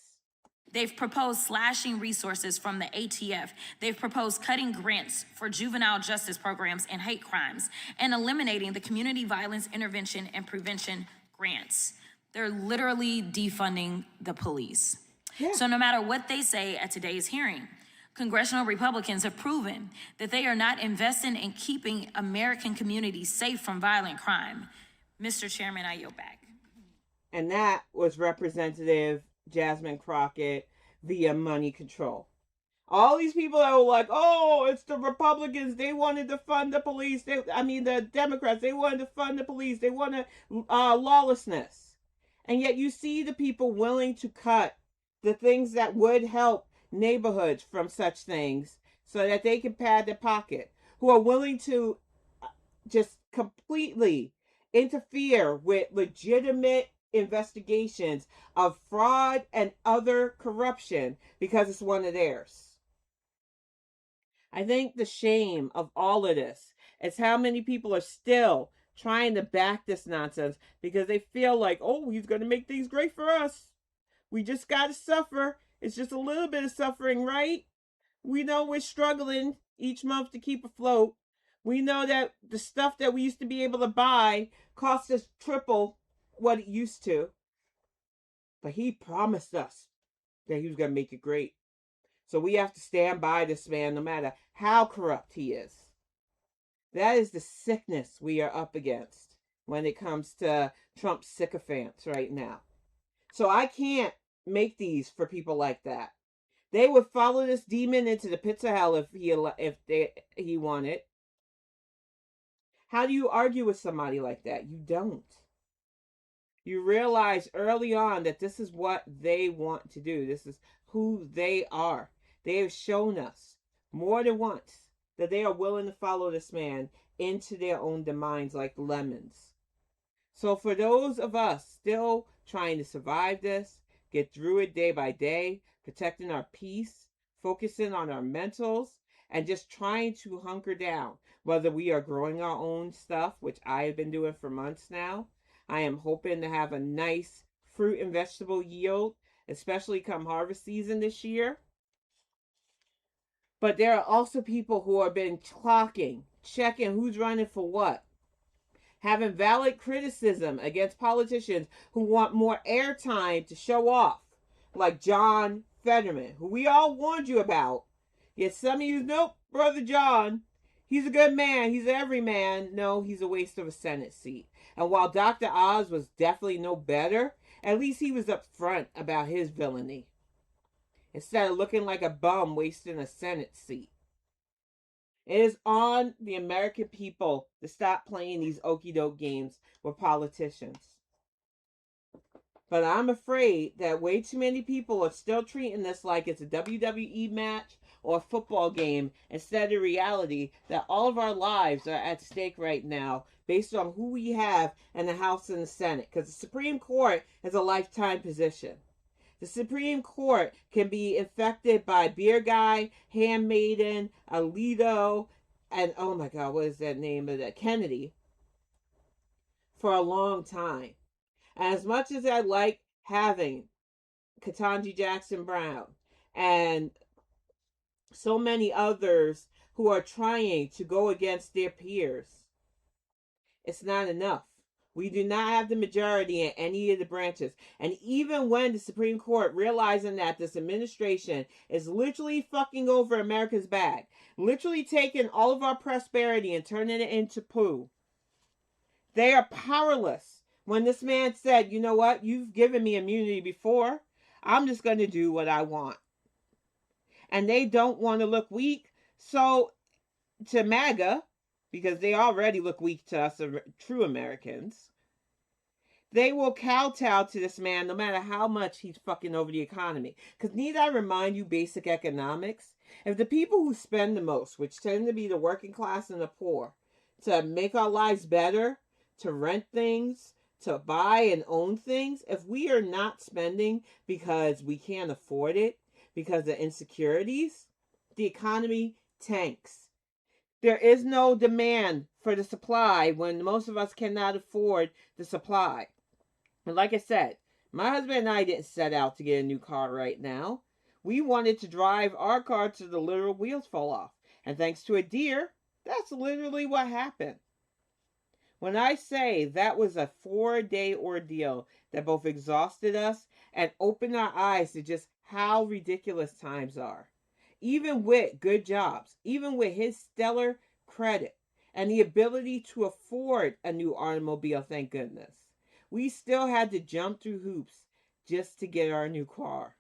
They've proposed slashing resources from the ATF. They've proposed cutting grants for juvenile justice programs and hate crimes and eliminating the community violence intervention and prevention grants. They're literally defunding the police. Yeah. So no matter what they say at today's hearing, congressional Republicans have proven that they are not investing in keeping American communities safe from violent crime. Mr. Chairman, I yield back. And that was Representative Jasmine Crockett via money control. All these people that were like, oh, it's the Republicans, they wanted to fund the police. The Democrats, they wanted to fund the police. They wanted lawlessness. And yet you see the people willing to cut the things that would help neighborhoods from such things so that they can pad their pocket, who are willing to just completely interfere with legitimate investigations of fraud and other corruption because it's one of theirs. I think the shame of all of this is how many people are still trying to back this nonsense because they feel like, oh, he's going to make things great for us. We just got to suffer. It's just a little bit of suffering, right? We know we're struggling each month to keep afloat. We know that the stuff that we used to be able to buy cost us triple what it used to. But he promised us that he was going to make it great. So we have to stand by this man no matter how corrupt he is. That is the sickness we are up against when it comes to Trump's sycophants right now. So I can't make these for people like that. They would follow this demon into the pits of hell if he wanted. How do you argue with somebody like that? You don't. You realize early on that this is what they want to do. This is who they are. They have shown us more than once that they are willing to follow this man into their own demise like lemons. So for those of us still trying to survive this, get through it day by day, protecting our peace, focusing on our mentals, and just trying to hunker down, whether we are growing our own stuff, which I have been doing for months now. I am hoping to have a nice fruit and vegetable yield, especially come harvest season this year. But there are also people who have been clocking, checking who's running for what, having valid criticism against politicians who want more airtime to show off, like John Fetterman, who we all warned you about. Yet some of you, nope, Brother John, he's a good man, he's an everyman. No, he's a waste of a Senate seat. And while Dr. Oz was definitely no better, at least he was upfront about his villainy, instead of looking like a bum wasting a Senate seat. It is on the American people to stop playing these okey doke games with politicians. But I'm afraid that way too many people are still treating this like it's a WWE match or a football game instead of reality that all of our lives are at stake right now based on who we have in the House and the Senate. Because the Supreme Court is a lifetime position. The Supreme Court can be infected by Beer Guy, Handmaiden, Alito, and oh my God, what is that name of that? Kennedy for a long time. And as much as I like having Ketanji Jackson Brown and so many others who are trying to go against their peers, it's not enough. We do not have the majority in any of the branches. And even when the Supreme Court, realizing that this administration is literally fucking over America's bag, literally taking all of our prosperity and turning it into poo, they are powerless. When this man said, you know what, you've given me immunity before, I'm just going to do what I want. And they don't want to look weak. So to MAGA, because they already look weak to us true Americans, they will kowtow to this man no matter how much he's fucking over the economy. Because need I remind you basic economics? If the people who spend the most, which tend to be the working class and the poor, to make our lives better, to rent things, to buy and own things, if we are not spending because we can't afford it, because of insecurities, the economy tanks. There is no demand for the supply when most of us cannot afford the supply. And like I said, my husband and I didn't set out to get a new car right now. We wanted to drive our car till the literal wheels fall off. And thanks to a deer, that's literally what happened. When I say that was a 4-day ordeal that both exhausted us and opened our eyes to just how ridiculous times are. Even with good jobs, even with his stellar credit and the ability to afford a new automobile, thank goodness, we still had to jump through hoops just to get our new car.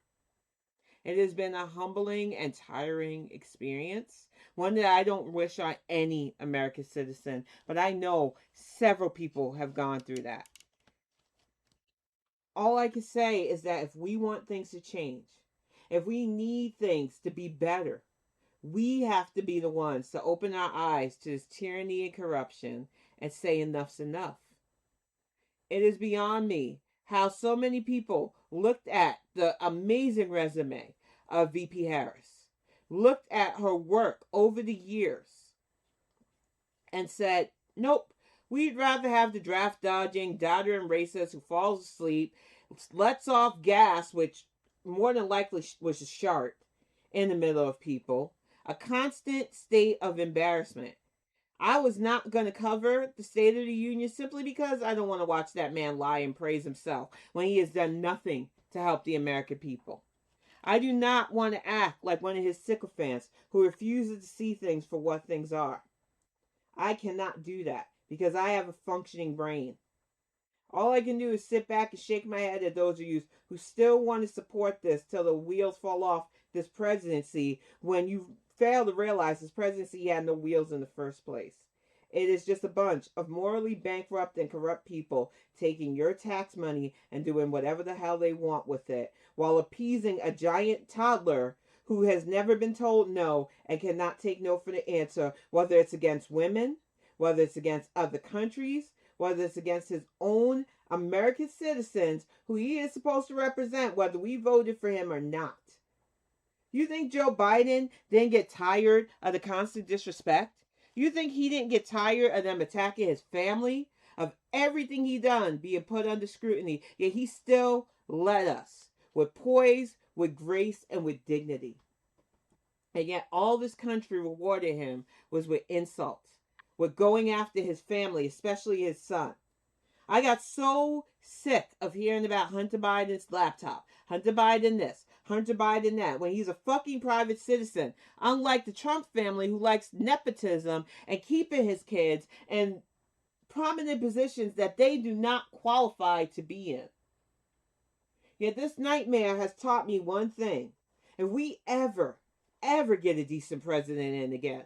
It has been a humbling and tiring experience, one that I don't wish on any American citizen, but I know several people have gone through that. All I can say is that if we want things to change, if we need things to be better, we have to be the ones to open our eyes to this tyranny and corruption and say enough's enough. It is beyond me how so many people looked at the amazing resume of VP Harris, looked at her work over the years, and said, nope, we'd rather have the draft dodging, doddering racist who falls asleep, lets off gas, which more than likely was a shark in the middle of people, a constant state of embarrassment. I was not going to cover the State of the Union simply because I don't want to watch that man lie and praise himself when he has done nothing to help the American people. I do not want to act like one of his sycophants who refuses to see things for what things are. I cannot do that because I have a functioning brain. All I can do is sit back and shake my head at those of you who still want to support this till the wheels fall off this presidency when you fail to realize this presidency had no wheels in the first place. It is just a bunch of morally bankrupt and corrupt people taking your tax money and doing whatever the hell they want with it while appeasing a giant toddler who has never been told no and cannot take no for the answer, whether it's against women, whether it's against other countries, whether it's against his own American citizens who he is supposed to represent, whether we voted for him or not. You think Joe Biden didn't get tired of the constant disrespect? You think he didn't get tired of them attacking his family? Of everything he done being put under scrutiny, yet he still led us with poise, with grace, and with dignity. And yet all this country rewarded him was with insults, with going after his family, especially his son. I got so sick of hearing about Hunter Biden's laptop, Hunter Biden this, Hunter Biden that, when he's a fucking private citizen, unlike the Trump family who likes nepotism and keeping his kids in prominent positions that they do not qualify to be in. Yet this nightmare has taught me one thing. If we ever get a decent president in again,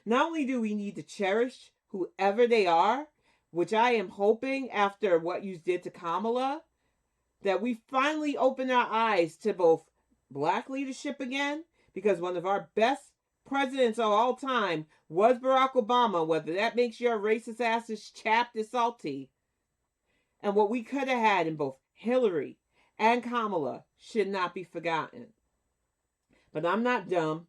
Not only do we need to cherish whoever they are, which I am hoping after what you did to Kamala, that we finally open our eyes to both black leadership again, because one of our best presidents of all time was Barack Obama, whether that makes your racist asses chapped and salty. And what we could have had in both Hillary and Kamala should not be forgotten. But I'm not dumb.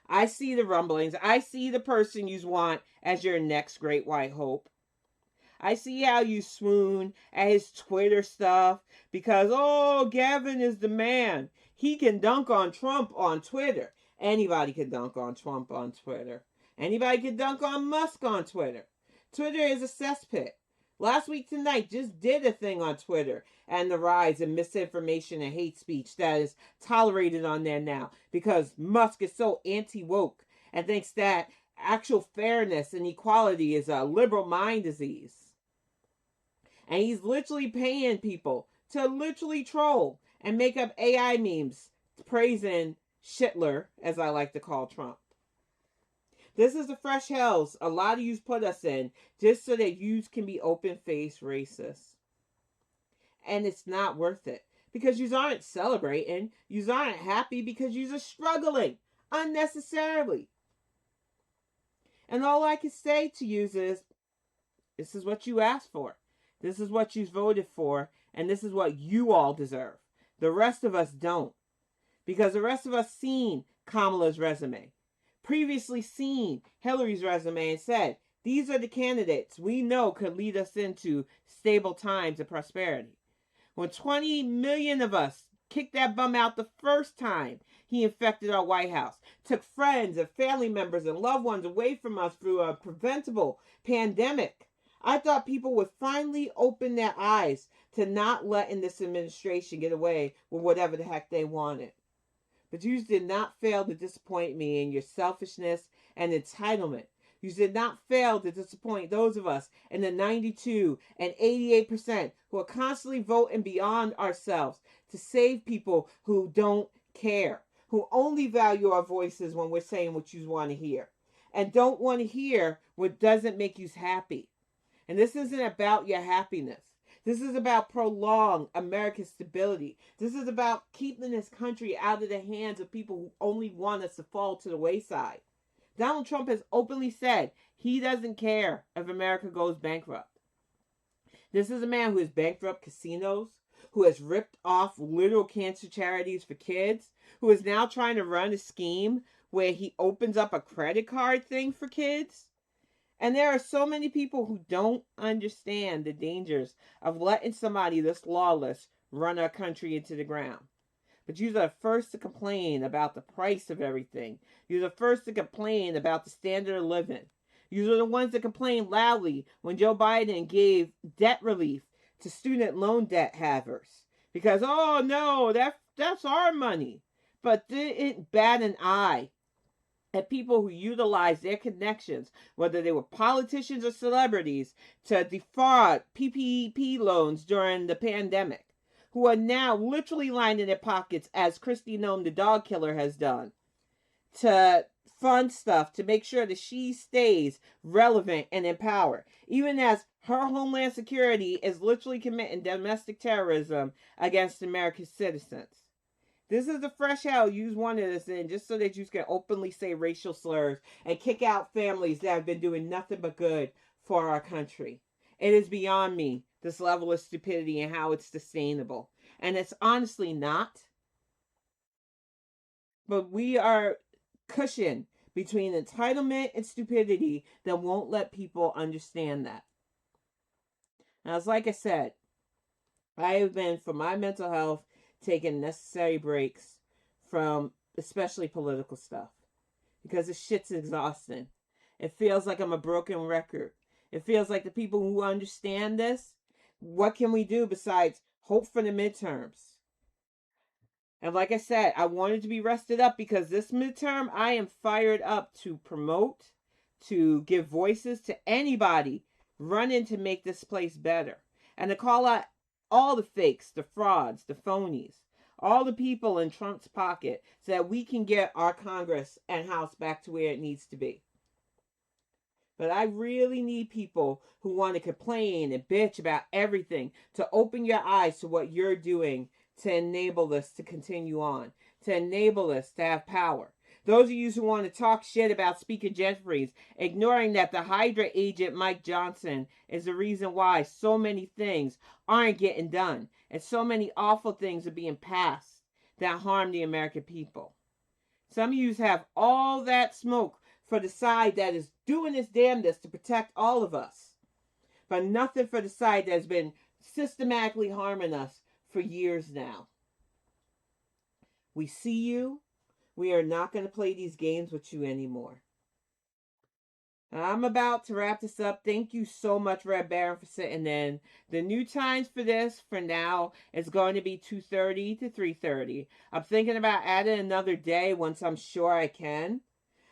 I see the rumblings. I see the person you want as your next great white hope. I see how you swoon at his Twitter stuff because, oh, Gavin is the man. He can dunk on Trump on Twitter. Anybody can dunk on Trump on Twitter. Anybody can dunk on Musk on Twitter. Twitter is a cesspit. Last week tonight just did a thing on Twitter and the rise of misinformation and hate speech that is tolerated on there now because Musk is so anti-woke and thinks that actual fairness and equality is a liberal mind disease. And he's literally paying people to literally troll and make up AI memes praising Shitler, as I like to call Trump. This is the fresh hells a lot of yous put us in just so that yous can be open-faced racists. And it's not worth it. Because yous aren't celebrating. Yous aren't happy because yous are struggling unnecessarily. And all I can say to yous is, this is what you asked for. This is what you voted for, and this is what you all deserve. The rest of us don't. Because the rest of us seen Kamala's resume, previously seen Hillary's resume, and said, these are the candidates we know could lead us into stable times of prosperity. When 20 million of us kicked that bum out the first time he infected our White House, took friends and family members and loved ones away from us through a preventable pandemic, I thought people would finally open their eyes to not letting this administration get away with whatever the heck they wanted. But you did not fail to disappoint me in your selfishness and entitlement. You did not fail to disappoint those of us in the 92 and 88% who are constantly voting beyond ourselves to save people who don't care, who only value our voices when we're saying what you want to hear, and don't want to hear what doesn't make you happy. And this isn't about your happiness. This is about prolonged American stability. This is about keeping this country out of the hands of people who only want us to fall to the wayside. Donald Trump has openly said he doesn't care if America goes bankrupt. This is a man who has bankrupt casinos, who has ripped off literal cancer charities for kids, who is now trying to run a scheme where he opens up a credit card thing for kids. And there are so many people who don't understand the dangers of letting somebody this lawless run our country into the ground. But you're the first to complain about the price of everything. You're the first to complain about the standard of living. You're the ones that complained loudly when Joe Biden gave debt relief to student loan debt havers. Because, oh no, that's our money. But didn't bat an eye at people who utilize their connections, whether they were politicians or celebrities, to defraud PPP loans during the pandemic, who are now literally lining their pockets, as Kristi Noem, the dog killer, has done, to fund stuff to make sure that she stays relevant and in power, even as her Homeland Security is literally committing domestic terrorism against American citizens. This is the fresh hell you wanted us in just so that you can openly say racial slurs and kick out families that have been doing nothing but good for our country. It is beyond me, this level of stupidity and how it's sustainable. And it's honestly not. But we are cushioned between entitlement and stupidity that won't let people understand that. Now, it's like I said, I have been, for my mental health, taking necessary breaks from especially political stuff because the shit's exhausting. It feels like I'm a broken record. It feels like the people who understand this, what can we do besides hope for the midterms? And like I said, I wanted to be rested up because this midterm, I am fired up to promote, to give voices to anybody running to make this place better. And to call out all the fakes, the frauds, the phonies, all the people in Trump's pocket so that we can get our Congress and House back to where it needs to be. But I really need people who want to complain and bitch about everything to open your eyes to what you're doing to enable us to continue on, to enable us to have power. Those of you who want to talk shit about Speaker Jeffries, ignoring that the Hydra agent Mike Johnson is the reason why so many things aren't getting done and so many awful things are being passed that harm the American people. Some of you have all that smoke for the side that is doing its damnedest to protect all of us, but nothing for the side that has been systematically harming us for years now. We see you. We are not going to play these games with you anymore. I'm about to wrap this up. Thank you so much, Red Baron, for sitting in. The new times for this, for now, is going to be 2:30 to 3:30. I'm thinking about adding another day once I'm sure I can.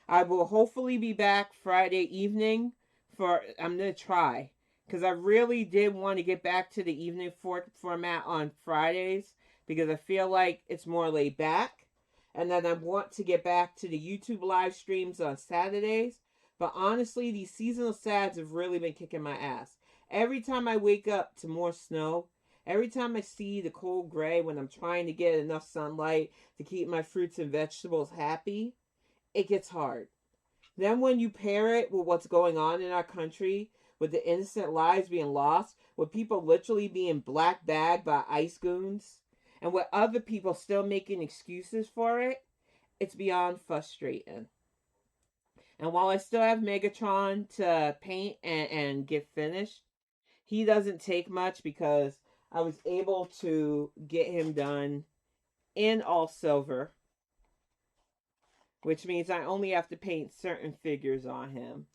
I will hopefully be back Friday evening I'm going to try. Because I really did want to get back to the evening format on Fridays. Because I feel like it's more laid back. And then I want to get back to the YouTube live streams on Saturdays. But honestly, these seasonal sads have really been kicking my ass. Every time I wake up to more snow, every time I see the cold gray when I'm trying to get enough sunlight to keep my fruits and vegetables happy, it gets hard. Then when you pair it with what's going on in our country, with the innocent lives being lost, with people literally being black bagged by ICE goons, and with other people still making excuses for it, it's beyond frustrating. And while I still have Megatron to paint and get finished, he doesn't take much because I was able to get him done in all silver, which means I only have to paint certain figures on him.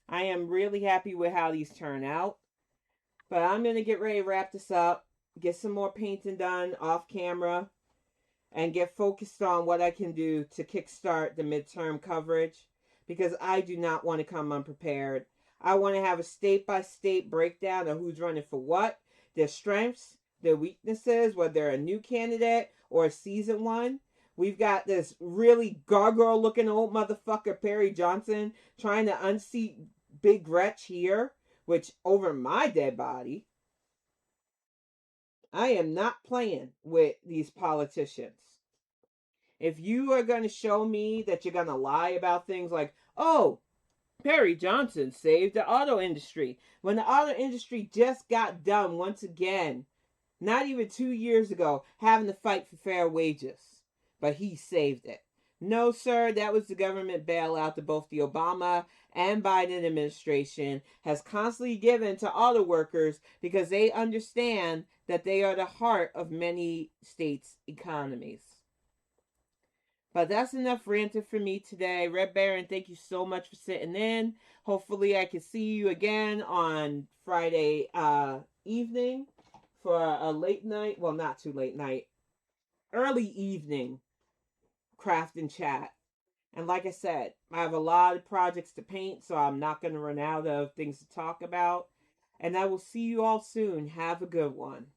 I am really happy with how these turn out, but I'm going to get ready to wrap this up, get some more painting done off camera, and get focused on what I can do to kickstart the midterm coverage because I do not want to come unprepared. I want to have a state-by-state breakdown of who's running for what, their strengths, their weaknesses, whether they're a new candidate or a seasoned one. We've got this really gargoyle-looking old motherfucker, Perry Johnson, trying to unseat Big Gretch here, which over my dead body. I am not playing with these politicians. If you are going to show me that you're going to lie about things like, oh, Perry Johnson saved the auto industry, when the auto industry just got done once again, not even 2 years ago, having to fight for fair wages, but he saved it. No, sir, that was the government bailout that both the Obama and Biden administration has constantly given to auto workers because they understand that they are the heart of many states' economies. But that's enough ranting for me today. Red Baron, thank you so much for sitting in. Hopefully I can see you again on Friday evening for a late night, well, not too late night, early evening craft and chat. And like I said, I have a lot of projects to paint, so I'm not going to run out of things to talk about. And I will see you all soon. Have a good one.